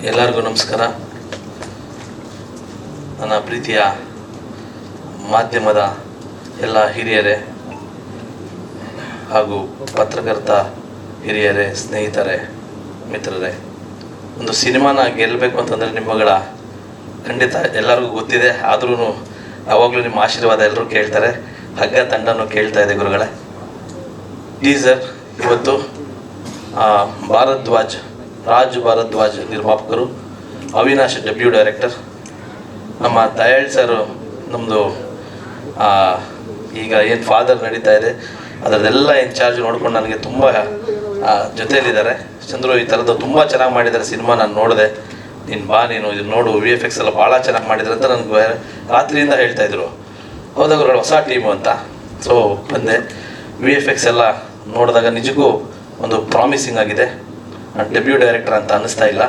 ಎಲ್ಲರಿಗೂ ನಮಸ್ಕಾರ. ನನ್ನ ಪ್ರೀತಿಯ ಮಾಧ್ಯಮದ ಎಲ್ಲ ಹಿರಿಯರೇ ಹಾಗೂ ಪತ್ರಕರ್ತ ಹಿರಿಯರೇ, ಸ್ನೇಹಿತರೇ, ಮಿತ್ರರೇ, ಒಂದು ಸಿನಿಮಾನ ಗೆಲ್ಲಬೇಕು ಅಂತಂದರೆ ನಿಮ್ಮಗಳ ಖಂಡಿತ ಎಲ್ಲರಿಗೂ ಗೊತ್ತಿದೆ. ಆದ್ರೂ ಯಾವಾಗಲೂ ನಿಮ್ಮ ಆಶೀರ್ವಾದ ಎಲ್ಲರೂ ಕೇಳ್ತಾರೆ. ಹಗ್ಗ ತಂಡನೂ ಕೇಳ್ತಾ ಇದೆ ಗುರುಗಳೇ. ಟೀಸರ್ ಇವತ್ತು ರಾಜ್ ಭಾರದ್ವಾಜ್ ನಿರ್ಮಾಪಕರು, ಅವಿನಾಶ್ ಡೆಬ್ಯೂ ಡೈರೆಕ್ಟರ್, ನಮ್ಮ ದಯಾಳ್ ಸರ್ ನಮ್ಮದು ಈಗ ಏನು ಫಾದರ್ ನಡೀತಾ ಇದೆ ಅದರದೆಲ್ಲ ಇನ್ಚಾರ್ಜ್ ನೋಡ್ಕೊಂಡು ನನಗೆ ತುಂಬ ಜೊತೆಯಲ್ಲಿದ್ದಾರೆ. ಚಂದ್ರು ಈ ಥರದ್ದು ತುಂಬ ಚೆನ್ನಾಗಿ ಮಾಡಿದ್ದಾರೆ ಸಿನಿಮಾ. ನಾನು ನೋಡಿದೆ, ನೀನು ಇದು ನೋಡು, VFX ಎಲ್ಲ ಭಾಳ ಚೆನ್ನಾಗಿ ಮಾಡಿದ್ದಾರೆ ಅಂತ ನನಗೆ ರಾತ್ರಿಯಿಂದ ಹೇಳ್ತಾಯಿದ್ರು. ಹೌದಾ ಗುರುಗಳು, ಹೊಸ ಟೀಮು ಅಂತ. ಸೊ ಬಂದೆ, VFX ಎಲ್ಲ ನೋಡಿದಾಗ ನಿಜಕ್ಕೂ ಒಂದು ಪ್ರಾಮಿಸಿಂಗ್ ಆಗಿದೆ. ಡೆಬ್ಯೂ ಡೈರೆಕ್ಟರ್ ಅಂತ ಅನ್ನಿಸ್ತಾ ಇಲ್ಲ.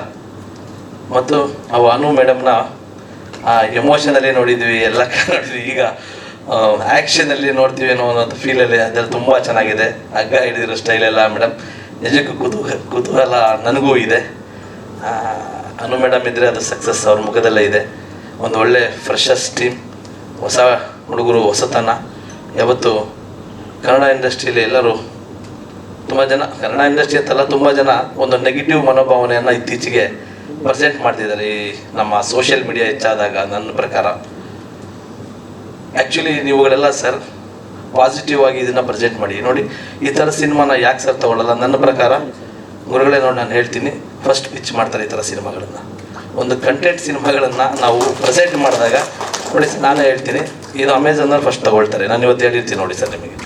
ಮತ್ತು ಅನು ಮೇಡಮ್ನ ಎಮೋಷನಲ್ಲಿ ನೋಡಿದ್ವಿ, ಎಲ್ಲ ನೋಡಿದ್ವಿ. ಈಗ ಆ್ಯಕ್ಷನಲ್ಲಿ ನೋಡ್ತೀವಿ ಅನ್ನೋ ಒಂದು ಫೀಲಲ್ಲಿ ಅದೆಲ್ಲ ತುಂಬ ಚೆನ್ನಾಗಿದೆ. ಹಗ್ಗ ಹಿಡಿದಿರೋ ಸ್ಟೈಲೆಲ್ಲ ಮೇಡಮ್ ನಿಜಕ್ಕೂ ಕುತೂಹಲ ನನಗೂ ಇದೆ. ಅನು ಮೇಡಮ್ ಇದ್ದರೆ ಅದು ಸಕ್ಸಸ್ ಅವ್ರ ಮುಖದಲ್ಲೇ ಇದೆ. ಒಂದು ಒಳ್ಳೆ ಫ್ರೆಶಸ್ ಟೀಮ್, ಹೊಸ ಹುಡುಗರು, ಹೊಸತನ. ಯಾವತ್ತು ಕನ್ನಡ ಇಂಡಸ್ಟ್ರಿಯಲ್ಲಿ ಎಲ್ಲರೂ ತುಂಬ ಜನ, ಕನ್ನಡ ಇಂಡಸ್ಟ್ರಿ ಅಂತಲ್ಲ, ತುಂಬ ಜನ ಒಂದು ನೆಗೆಟಿವ್ ಮನೋಭಾವನೆಯನ್ನು ಇತ್ತೀಚೆಗೆ ಪ್ರೆಸೆಂಟ್ ಮಾಡ್ತಿದ್ದಾರೆ ಈ ನಮ್ಮ ಸೋಷಿಯಲ್ ಮೀಡಿಯಾ ಹೆಚ್ಚಾದಾಗ. ನನ್ನ ಪ್ರಕಾರ ಆ್ಯಕ್ಚುಲಿ ನೀವುಗಳೆಲ್ಲ ಸರ್ ಪಾಸಿಟಿವ್ ಆಗಿ ಇದನ್ನು ಪ್ರೆಸೆಂಟ್ ಮಾಡಿ. ನೋಡಿ, ಈ ಥರ ಸಿನಿಮಾನ ಯಾಕೆ ಸರ್ ತೊಗೊಳ್ಳಲ್ಲ? ನನ್ನ ಪ್ರಕಾರ ಗುರುಗಳೇ ನೋಡಿ, ನಾನು ಹೇಳ್ತೀನಿ, ಫಸ್ಟ್ ಪಿಚ್ ಮಾಡ್ತಾರೆ ಈ ಥರ ಸಿನಿಮಾಗಳನ್ನು. ಒಂದು ಕಂಟೆಂಟ್ ಸಿನಿಮಾಗಳನ್ನು ನಾವು ಪ್ರೆಸೆಂಟ್ ಮಾಡಿದಾಗ ನೋಡಿ, ನಾನೇ ಹೇಳ್ತೀನಿ, ಇದು ಅಮೆಝಾನಲ್ಲಿ ಫಸ್ಟ್ ತೊಗೊಳ್ತಾರೆ. ನಾನು ಇವತ್ತು ಹೇಳಿರ್ತೀನಿ ನೋಡಿ ಸರ್ ನಿಮಗೆ.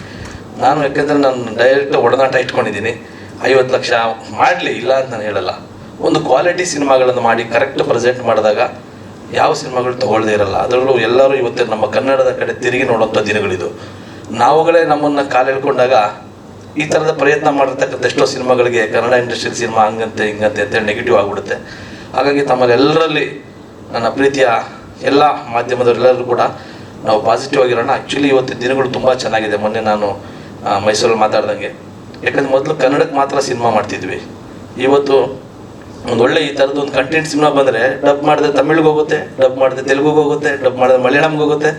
ನಾನು ಯಾಕೆಂದರೆ ನಾನು ಡೈರೆಕ್ಟ್ ಒಡನಾಟ ಇಟ್ಕೊಂಡಿದ್ದೀನಿ. 50 ಲಕ್ಷ ಮಾಡಲಿ, ಇಲ್ಲ ಅಂತ ನಾನು ಹೇಳಲ್ಲ. ಒಂದು ಕ್ವಾಲಿಟಿ ಸಿನಿಮಾಗಳನ್ನು ಮಾಡಿ ಕರೆಕ್ಟ್ ಪ್ರೆಸೆಂಟ್ ಮಾಡಿದಾಗ ಯಾವ ಸಿನಿಮಾಗಳು ತೊಗೊಳ್ಳದೇ ಇರಲ್ಲ. ಅದರಲ್ಲೂ ಎಲ್ಲರೂ ಇವತ್ತು ನಮ್ಮ ಕನ್ನಡದ ಕಡೆ ತಿರುಗಿ ನೋಡೋಂಥ ದಿನಗಳಿದು. ನಾವುಗಳೇ ನಮ್ಮನ್ನು ಕಾಲೆಳ್ಕೊಂಡಾಗ ಈ ಥರದ ಪ್ರಯತ್ನ ಮಾಡಿರ್ತಕ್ಕಂಥ ಎಷ್ಟೋ ಸಿನಿಮಾಗಳಿಗೆ ಕನ್ನಡ ಇಂಡಸ್ಟ್ರಿಯಲ್ ಸಿನಿಮಾ ಹಂಗಂತೆ ಹಿಂಗಂತೆ ಅಂತೇಳಿ ನೆಗೆಟಿವ್ ಆಗಿಬಿಡುತ್ತೆ. ಹಾಗಾಗಿ ತಮ್ಮಲ್ಲೆಲ್ಲರಲ್ಲಿ ನನ್ನ ಪ್ರೀತಿಯ ಎಲ್ಲ ಮಾಧ್ಯಮದವರೆಲ್ಲರೂ ಕೂಡ ನಾವು ಪಾಸಿಟಿವ್ ಆಗಿರೋಣ. ಆ್ಯಕ್ಚುಲಿ ಇವತ್ತು ದಿನಗಳು ತುಂಬ ಚೆನ್ನಾಗಿದೆ. ಮೊನ್ನೆ ನಾನು ಮೈಸೂರಲ್ಲಿ ಮಾತಾಡ್ದಂಗೆ, ಯಾಕಂದರೆ ಮೊದಲು ಕನ್ನಡಕ್ಕೆ ಮಾತ್ರ ಸಿನಿಮಾ ಮಾಡ್ತಿದ್ವಿ. ಇವತ್ತು ಒಂದು ಒಳ್ಳೆ ಈ ಥರದ್ದು ಒಂದು ಕಂಟೆಂಟ್ ಸಿನಿಮಾ ಬಂದರೆ ಡಬ್ ಮಾಡಿದ್ರೆ ತಮಿಳಿಗೆ ಹೋಗುತ್ತೆ, ಡಬ್ ಮಾಡಿದ್ರೆ ತೆಲುಗುಗೆ ಹೋಗುತ್ತೆ, ಡಬ್ ಮಾಡಿದ್ರೆ ಮಲಯಾಳಂಗೆ ಹೋಗುತ್ತೆ.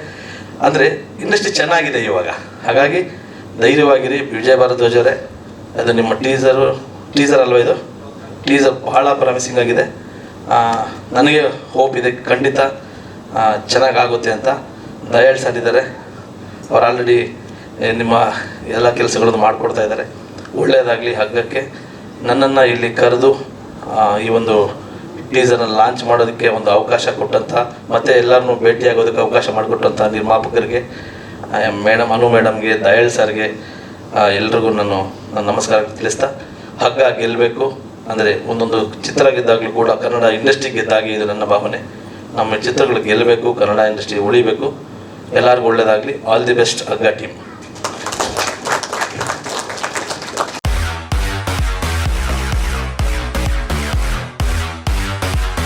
ಅಂದರೆ ಇಂಡಸ್ಟ್ರಿ ಚೆನ್ನಾಗಿದೆ ಇವಾಗ. ಹಾಗಾಗಿ ಧೈರ್ಯವಾಗಿರಿ. ವಿಜಯ್ ಭಾರದ್ವಾಜ್ ಅವರೇ, ಅದು ನಿಮ್ಮ ಟೀಸರ್ ಅಲ್ವಾ? ಇದು ಟೀಸರ್ ಭಾಳ ಪ್ರಾಮಿಸಿಂಗ್ ಆಗಿದೆ. ನನಗೆ ಹೋಪ್ ಇದೆ, ಖಂಡಿತ ಚೆನ್ನಾಗಾಗುತ್ತೆ ಅಂತ. ದಯಾಳ್ ಸರ್ ಇದ್ದಾರೆ, ಅವ್ರು ಆಲ್ರೆಡಿ ನಿಮ್ಮ ಎಲ್ಲ ಕೆಲಸಗಳನ್ನು ಮಾಡಿಕೊಡ್ತಾ ಇದ್ದಾರೆ. ಒಳ್ಳೆಯದಾಗಲಿ. ಹಗ್ಗಕ್ಕೆ ನನ್ನನ್ನು ಇಲ್ಲಿ ಕರೆದು ಈ ಒಂದು ಟೀಸರನ್ನು ಲಾಂಚ್ ಮಾಡೋದಕ್ಕೆ ಒಂದು ಅವಕಾಶ ಕೊಟ್ಟಂಥ, ಮತ್ತು ಎಲ್ಲರನ್ನೂ ಭೇಟಿಯಾಗೋದಕ್ಕೆ ಅವಕಾಶ ಮಾಡಿಕೊಟ್ಟಂಥ ನಿರ್ಮಾಪಕರಿಗೆ, ಅನು ಮೇಡಮ್ಗೆ, ದಯಾಳ್ ಸರ್ಗೆ, ಎಲ್ರಿಗೂ ನಾನು ನಮಸ್ಕಾರ ತಿಳಿಸ್ತಾ, ಹಗ್ಗ ಗೆಲ್ಲಬೇಕು. ಅಂದರೆ ಒಂದೊಂದು ಚಿತ್ರ ಗೆದ್ದಾಗಲೂ ಕೂಡ ಕನ್ನಡ ಇಂಡಸ್ಟ್ರಿ ಗೆದ್ದಾಗಿ ಇದು ನನ್ನ ಭಾವನೆ. ನಮ್ಮ ಚಿತ್ರಗಳು ಗೆಲ್ಲಬೇಕು, ಕನ್ನಡ ಇಂಡಸ್ಟ್ರಿ ಉಳಿಬೇಕು. ಎಲ್ಲರಿಗೂ ಒಳ್ಳೆಯದಾಗಲಿ. ಆಲ್ ದಿ ಬೆಸ್ಟ್ ಹಗ್ಗ ಟೀಮ್.